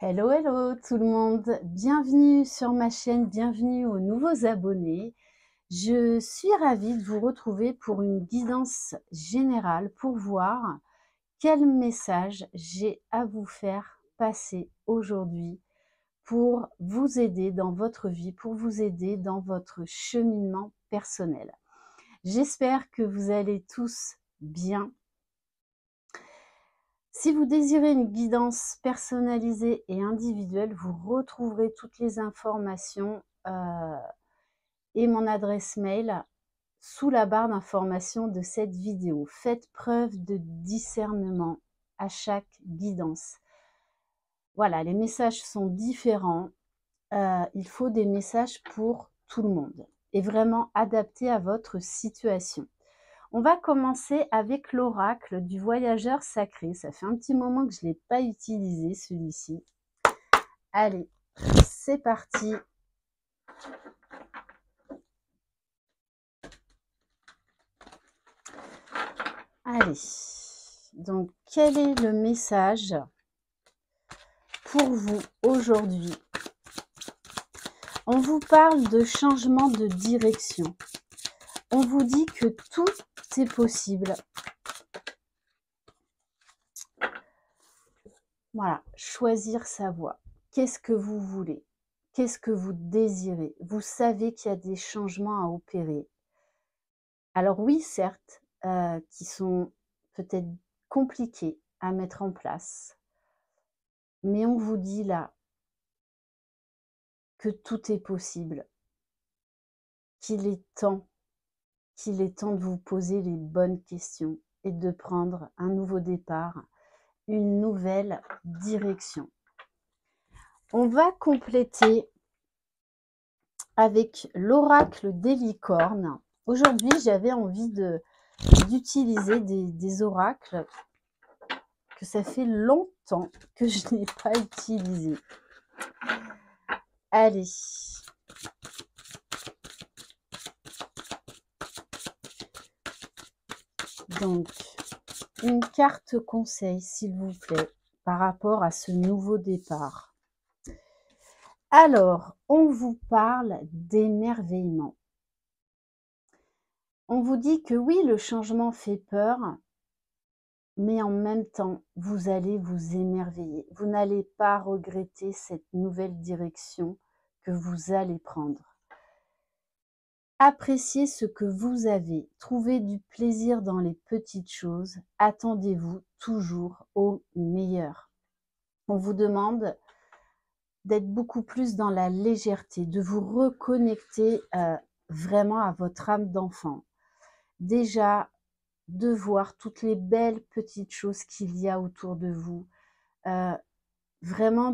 Hello, hello tout le monde, bienvenue sur ma chaîne, bienvenue aux nouveaux abonnés. Je suis ravie de vous retrouver pour une guidance générale pour voir quel message j'ai à vous faire passer aujourd'hui pour vous aider dans votre vie, pour vous aider dans votre cheminement personnel. J'espère que vous allez tous bien. Si vous désirez une guidance personnalisée et individuelle, vous retrouverez toutes les informations et mon adresse mail sous la barre d'information de cette vidéo. Faites preuve de discernement à chaque guidance. Voilà, les messages sont différents. Il faut des messages pour tout le monde et vraiment adaptés à votre situation. On va commencer avec l'oracle du voyageur sacré. Ça fait un petit moment que je ne l'ai pas utilisé, celui-ci. Allez, c'est parti. Allez, donc quel est le message pour vous aujourd'hui? On vous parle de changement de direction. On vous dit que tout est possible. Voilà, choisir sa voie. Qu'est-ce que vous voulez? Qu'est-ce que vous désirez? Vous savez qu'il y a des changements à opérer. Alors oui, certes, qui sont peut-être compliqués à mettre en place, mais on vous dit là que tout est possible, qu'il est temps de vous poser les bonnes questions et de prendre un nouveau départ, une nouvelle direction. On va compléter avec l'oracle des licornes. Aujourd'hui, j'avais envie d'utiliser des oracles que ça fait longtemps que je n'ai pas utilisé. Allez. Donc, une carte conseil, s'il vous plaît, par rapport à ce nouveau départ. Alors, on vous parle d'émerveillement. On vous dit que oui, le changement fait peur, mais en même temps, vous allez vous émerveiller. Vous n'allez pas regretter cette nouvelle direction que vous allez prendre. Appréciez ce que vous avez, trouvez du plaisir dans les petites choses, attendez-vous toujours au meilleur. On vous demande d'être beaucoup plus dans la légèreté, de vous reconnecter vraiment à votre âme d'enfant. Déjà, de voir toutes les belles petites choses qu'il y a autour de vous, vraiment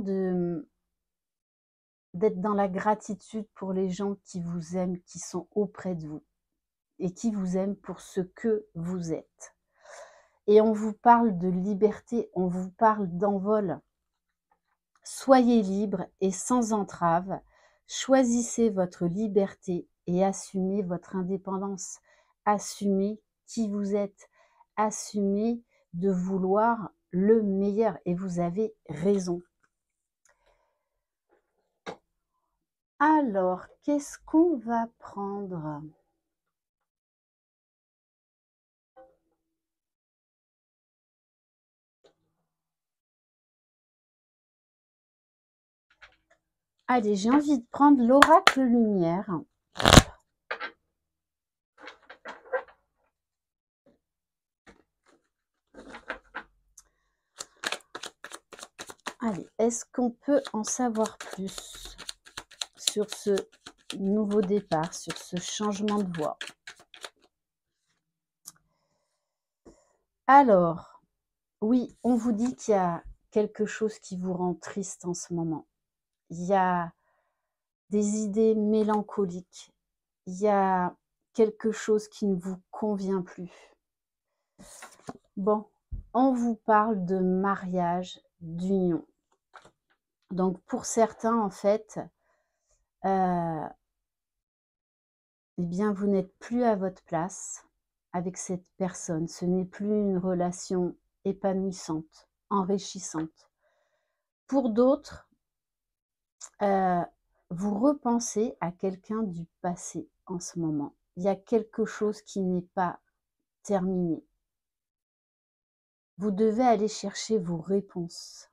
d'être dans la gratitude pour les gens qui vous aiment, qui sont auprès de vous et qui vous aiment pour ce que vous êtes. Et on vous parle de liberté, on vous parle d'envol. Soyez libre et sans entrave, choisissez votre liberté et assumez votre indépendance. Assumez qui vous êtes, assumez de vouloir le meilleur et vous avez raison. Alors, qu'est-ce qu'on va prendre? Allez, j'ai envie de prendre l'oracle lumière. Allez, est-ce qu'on peut en savoir plus sur ce nouveau départ, sur ce changement de voie? Alors, oui, on vous dit qu'il y a quelque chose qui vous rend triste en ce moment. Il y a des idées mélancoliques. Il y a quelque chose qui ne vous convient plus. Bon, on vous parle de mariage, d'union. Donc, pour certains, en fait, eh bien, vous n'êtes plus à votre place avec cette personne. Ce n'est plus une relation épanouissante, enrichissante. Pour d'autres, vous repensez à quelqu'un du passé en ce moment. Il y a quelque chose qui n'est pas terminé. Vous devez aller chercher vos réponses.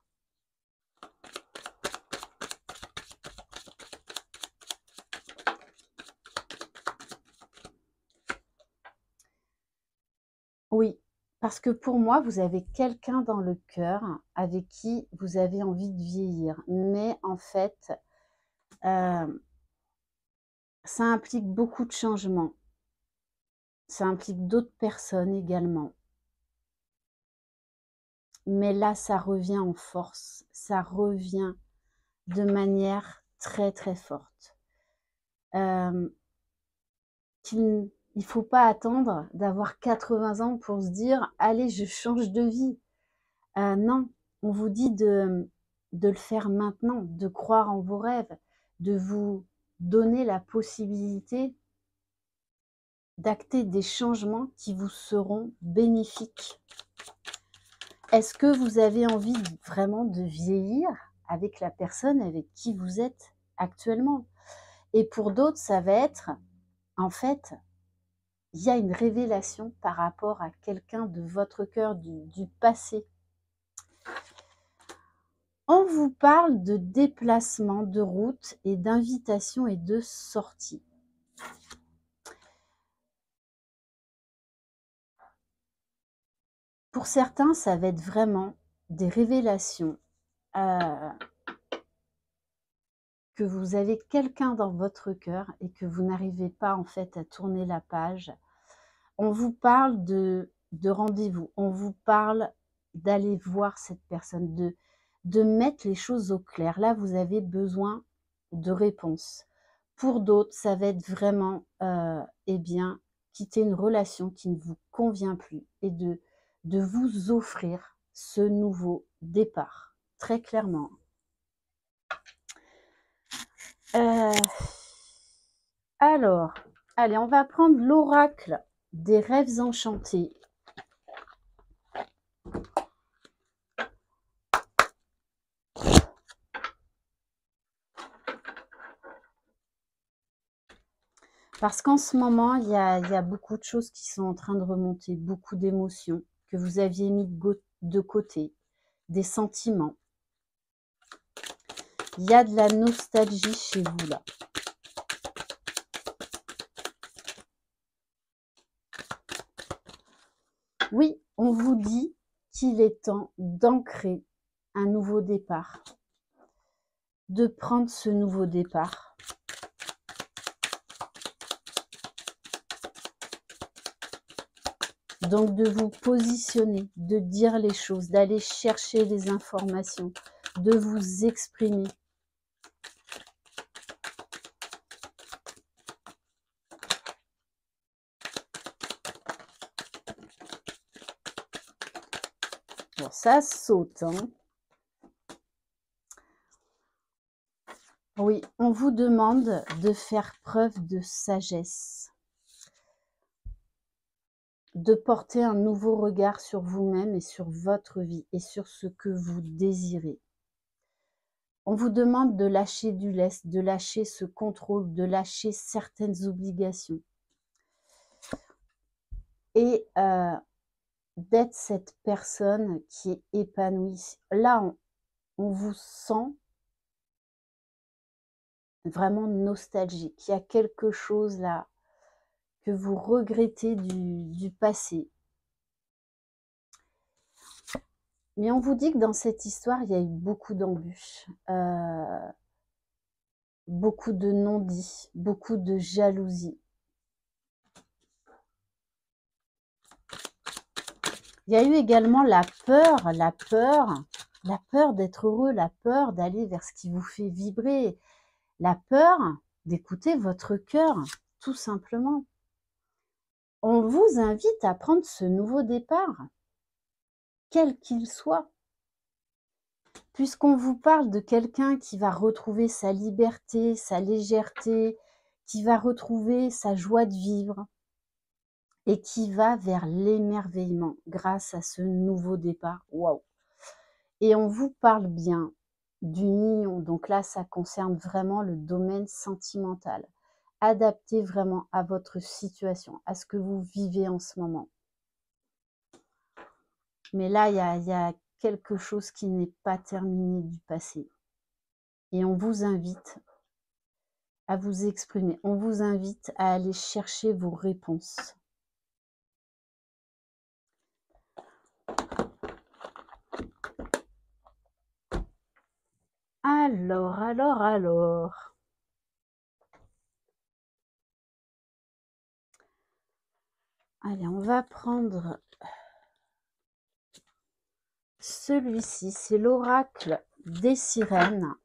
Oui, parce que pour moi, vous avez quelqu'un dans le cœur avec qui vous avez envie de vieillir. Mais en fait, ça implique beaucoup de changements. Ça implique d'autres personnes également. Mais là, ça revient en force. Ça revient de manière très, très forte. Il ne faut pas attendre d'avoir 80 ans pour se dire « Allez, je change de vie ». Non, on vous dit de le faire maintenant, de croire en vos rêves, de vous donner la possibilité d'acter des changements qui vous seront bénéfiques. Est-ce que vous avez envie vraiment de vieillir avec la personne avec qui vous êtes actuellement? Et pour d'autres, ça va être, en fait, il y a une révélation par rapport à quelqu'un de votre cœur, du passé. On vous parle de déplacement, de route et d'invitation et de sortie. Pour certains, ça va être vraiment des révélations, que vous avez quelqu'un dans votre cœur et que vous n'arrivez pas en fait à tourner la page. On vous parle de rendez-vous, on vous parle d'aller voir cette personne, de mettre les choses au clair. Là, vous avez besoin de réponses. Pour d'autres, ça va être vraiment, eh bien, quitter une relation qui ne vous convient plus et de vous offrir ce nouveau départ, très clairement. Alors, allez, on va prendre l'oracle des rêves enchantés. Parce qu'en ce moment, il y a beaucoup de choses qui sont en train de remonter, beaucoup d'émotions que vous aviez mis de côté, des sentiments. Il y a de la nostalgie chez vous là. Oui, on vous dit qu'il est temps d'ancrer un nouveau départ, de prendre ce nouveau départ. Donc de vous positionner, de dire les choses, d'aller chercher les informations, de vous exprimer. Bon, ça saute, hein. Oui, on vous demande de faire preuve de sagesse, de porter un nouveau regard sur vous-même et sur votre vie et sur ce que vous désirez. On vous demande de lâcher du lest, de lâcher ce contrôle, de lâcher certaines obligations. Et d'être cette personne qui est épanouie. Là, on vous sent vraiment nostalgique. Il y a quelque chose là que vous regrettez du passé. Mais on vous dit que dans cette histoire, il y a eu beaucoup d'embûches, beaucoup de non-dits, beaucoup de jalousie. Il y a eu également la peur d'être heureux, la peur d'aller vers ce qui vous fait vibrer, la peur d'écouter votre cœur, tout simplement. On vous invite à prendre ce nouveau départ, quel qu'il soit. Puisqu'on vous parle de quelqu'un qui va retrouver sa liberté, sa légèreté, qui va retrouver sa joie de vivre et qui va vers l'émerveillement grâce à ce nouveau départ. Waouh! Et on vous parle bien d'union. Donc là, ça concerne vraiment le domaine sentimental. Adaptez vraiment à votre situation, à ce que vous vivez en ce moment. Mais là, il y a quelque chose qui n'est pas terminé du passé. Et on vous invite à vous exprimer. On vous invite à aller chercher vos réponses. Alors. Allez, on va prendre celui-ci. C'est l'oracle des sirènes.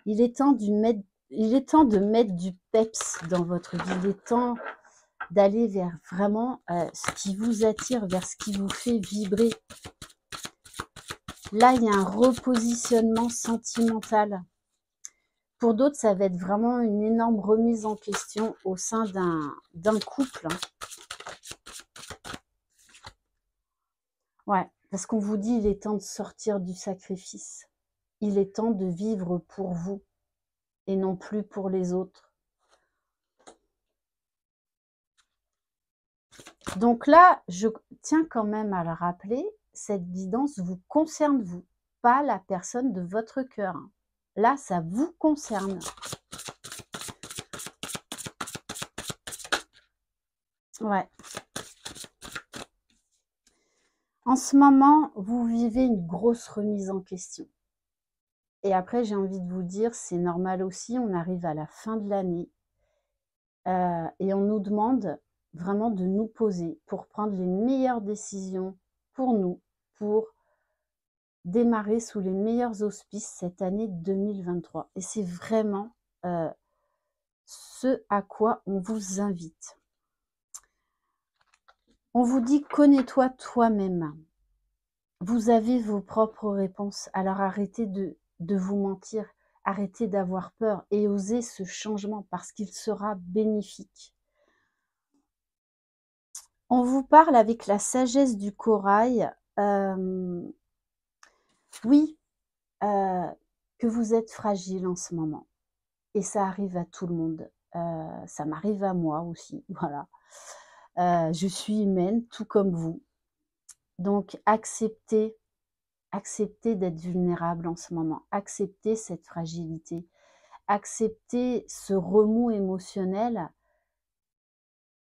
Il est temps de mettre du peps dans votre vie. Il est temps d'aller vers vraiment ce qui vous attire, vers ce qui vous fait vibrer. Là, il y a un repositionnement sentimental. Pour d'autres, ça va être vraiment une énorme remise en question au sein d'un couple. Ouais, parce qu'on vous dit, il est temps de sortir du sacrifice. Il est temps de vivre pour vous et non plus pour les autres. Donc là, je tiens quand même à le rappeler, cette guidance vous concerne vous, pas la personne de votre cœur. Là, ça vous concerne. Ouais. En ce moment, vous vivez une grosse remise en question. Et après, j'ai envie de vous dire, c'est normal aussi, on arrive à la fin de l'année et on nous demande vraiment de nous poser pour prendre les meilleures décisions pour nous, pour démarrer sous les meilleurs auspices cette année 2023. Et c'est vraiment ce à quoi on vous invite. On vous dit, connais-toi toi-même. Vous avez vos propres réponses, alors arrêtez de vous mentir, arrêtez d'avoir peur et osez ce changement parce qu'il sera bénéfique. On vous parle avec la sagesse du corail, oui, que vous êtes fragile en ce moment et ça arrive à tout le monde. Ça m'arrive à moi aussi, voilà. Je suis humaine, tout comme vous. Donc acceptez d'être vulnérable en ce moment. Acceptez cette fragilité. Acceptez ce remous émotionnel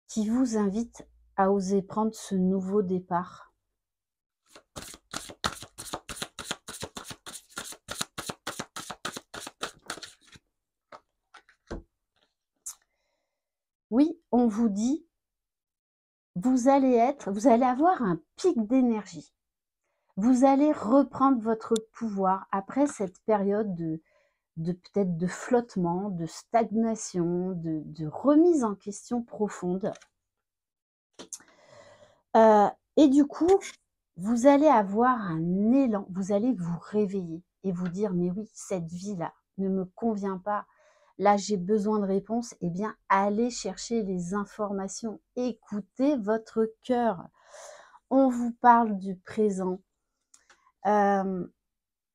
qui vous invite à oser prendre ce nouveau départ. Oui, on vous dit, vous allez avoir un pic d'énergie. Vous allez reprendre votre pouvoir après cette période peut-être de flottement, de stagnation, de remise en question profonde. Et du coup, vous allez avoir un élan, vous allez vous réveiller et vous dire, mais oui, cette vie-là ne me convient pas. Là, j'ai besoin de réponses. Eh bien, allez chercher les informations. Écoutez votre cœur. On vous parle du présent. On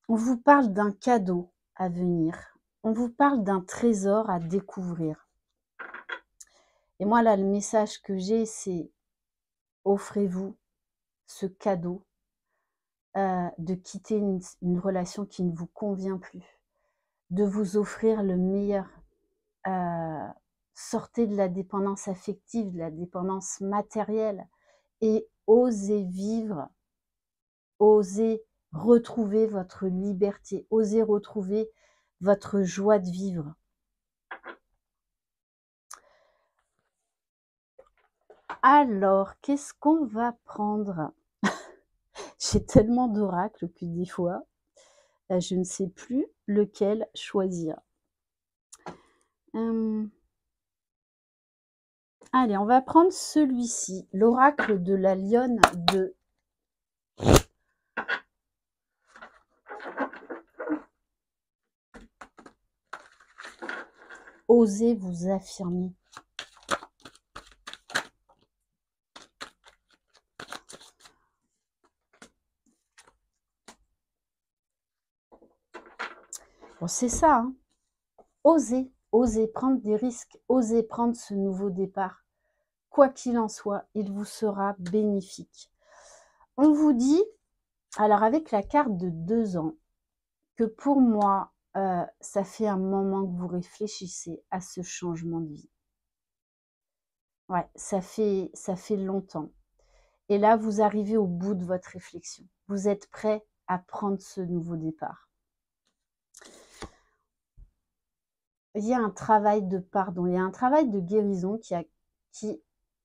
vous parle d'un cadeau à venir. On vous parle d'un trésor à découvrir. Et moi, là, le message que j'ai, c'est offrez-vous ce cadeau de quitter une relation qui ne vous convient plus, de vous offrir le meilleur. Sortez de la dépendance affective, de la dépendance matérielle et osez vivre, osez retrouver votre liberté, osez retrouver votre joie de vivre. Alors, qu'est-ce qu'on va prendre? J'ai tellement d'oracles que des fois, je ne sais plus lequel choisir. Allez, on va prendre celui-ci, l'oracle de la lionne de... Osez vous affirmer. Bon, c'est ça, hein. Osez, osez prendre des risques, osez prendre ce nouveau départ. Quoi qu'il en soit, il vous sera bénéfique. On vous dit, alors avec la carte de 2 ans, que pour moi, ça fait un moment que vous réfléchissez à ce changement de vie. Ouais, ça fait longtemps. Et là, vous arrivez au bout de votre réflexion. Vous êtes prêt à prendre ce nouveau départ. Il y a un travail de pardon, il y a un travail de guérison qui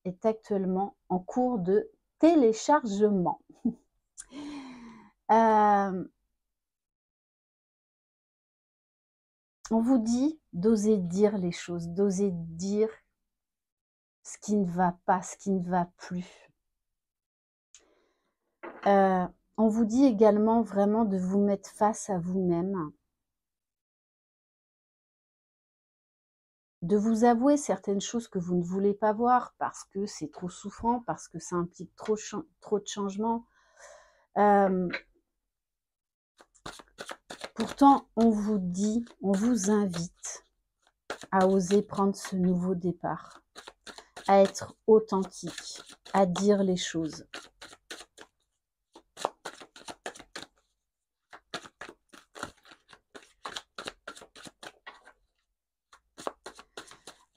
est actuellement en cours de téléchargement. On vous dit d'oser dire les choses, d'oser dire ce qui ne va pas, ce qui ne va plus. On vous dit également vraiment de vous mettre face à vous-même, de vous avouer certaines choses que vous ne voulez pas voir parce que c'est trop souffrant, parce que ça implique trop de changements. Pourtant, on vous dit, on vous invite à oser prendre ce nouveau départ, à être authentique, à dire les choses.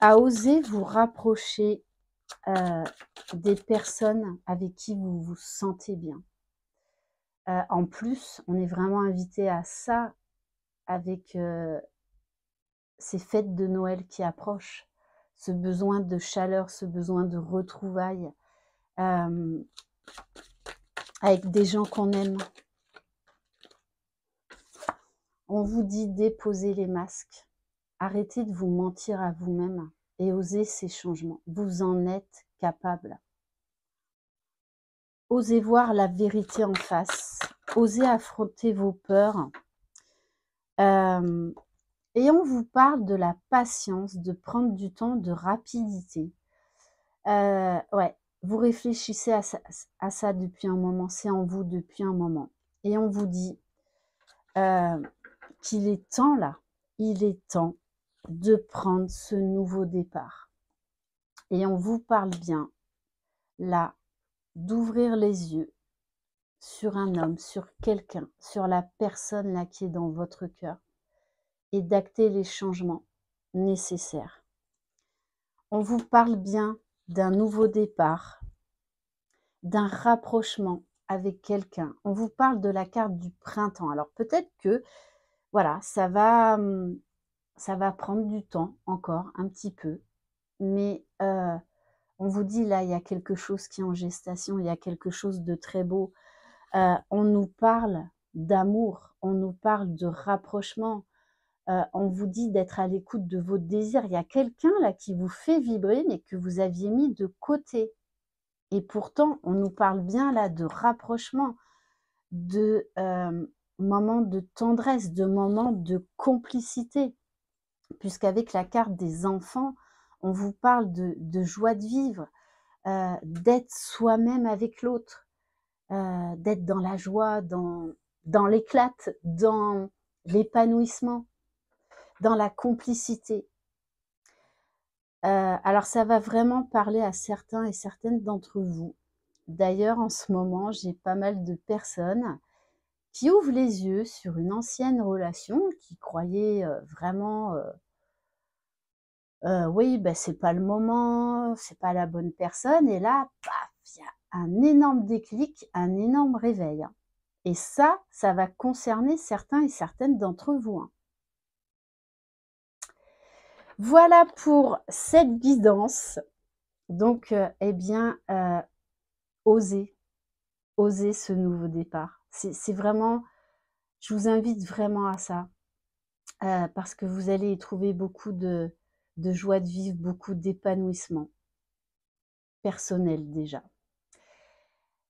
À oser vous rapprocher des personnes avec qui vous vous sentez bien. En plus, on est vraiment invité à ça avec ces fêtes de Noël qui approchent, ce besoin de chaleur, ce besoin de retrouvailles avec des gens qu'on aime. On vous dit déposez les masques, arrêtez de vous mentir à vous-même et osez ces changements. Vous en êtes capable. Osez voir la vérité en face, osez affronter vos peurs. Et on vous parle de la patience, de prendre du temps, de rapidité. Ouais, vous réfléchissez à ça depuis un moment, c'est en vous depuis un moment. Et on vous dit qu'il est temps là, il est temps de prendre ce nouveau départ. Et on vous parle bien là d'ouvrir les yeux sur un homme, sur quelqu'un, sur la personne là qui est dans votre cœur et d'acter les changements nécessaires. On vous parle bien d'un nouveau départ, d'un rapprochement avec quelqu'un. On vous parle de la carte du printemps. Alors peut-être que voilà, ça va prendre du temps encore un petit peu, mais on vous dit là, il y a quelque chose qui est en gestation, il y a quelque chose de très beau. On nous parle d'amour, on nous parle de rapprochement, on vous dit d'être à l'écoute de vos désirs. Il y a quelqu'un là qui vous fait vibrer, mais que vous aviez mis de côté. Et pourtant, on nous parle bien là de rapprochement, de moments de tendresse, de moments de complicité. Puisqu'avec la carte des enfants, on vous parle de joie de vivre, d'être soi-même avec l'autre, d'être dans la joie, dans l'éclate, dans l'épanouissement, dans la complicité. Alors ça va vraiment parler à certains et certaines d'entre vous. D'ailleurs, en ce moment, j'ai pas mal de personnes qui ouvrent les yeux sur une ancienne relation, qui croyaient vraiment oui, ben, c'est pas le moment, c'est pas la bonne personne. Et là, paf, il y a un énorme déclic, un énorme réveil, hein. Et ça va concerner certains et certaines d'entre vous, hein. Voilà pour cette guidance. Donc, eh bien, osez ce nouveau départ. C'est vraiment, je vous invite vraiment à ça, parce que vous allez y trouver beaucoup de joie de vivre, beaucoup d'épanouissement personnel déjà.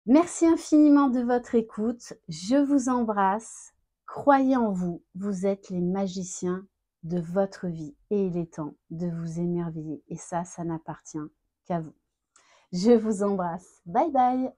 Merci infiniment de votre écoute. Je vous embrasse. Croyez en vous. Vous êtes les magiciens de votre vie et il est temps de vous émerveiller. Et ça n'appartient qu'à vous. Je vous embrasse. Bye bye.